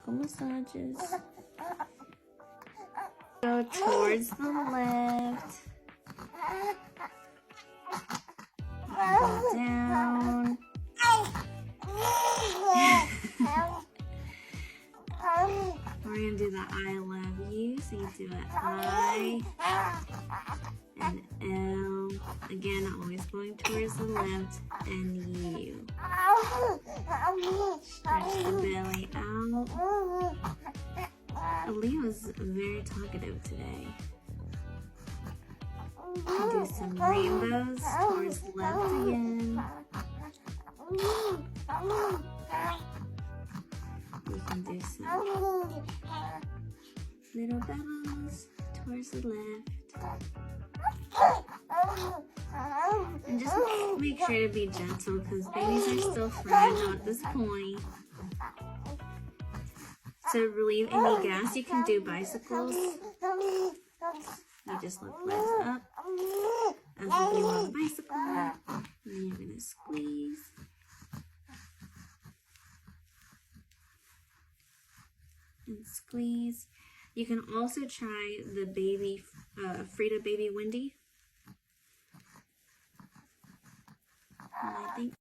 Couple massages. Go towards the left. Go down. We're going to do the I love you. So you do it I and L. Again, always going towards the left. And you. Stretch the belly out. Leo's very talkative today. Do some rainbows towards the left again. You can do some little bells towards the left. And just make sure to be gentle because babies are still fragile at this point. To relieve any gas, you can do bicycles. You just lift legs up as if you want a bicycle. And then you're going to squeeze. And squeeze. You can also try the baby, Frida Baby Wendy. And I think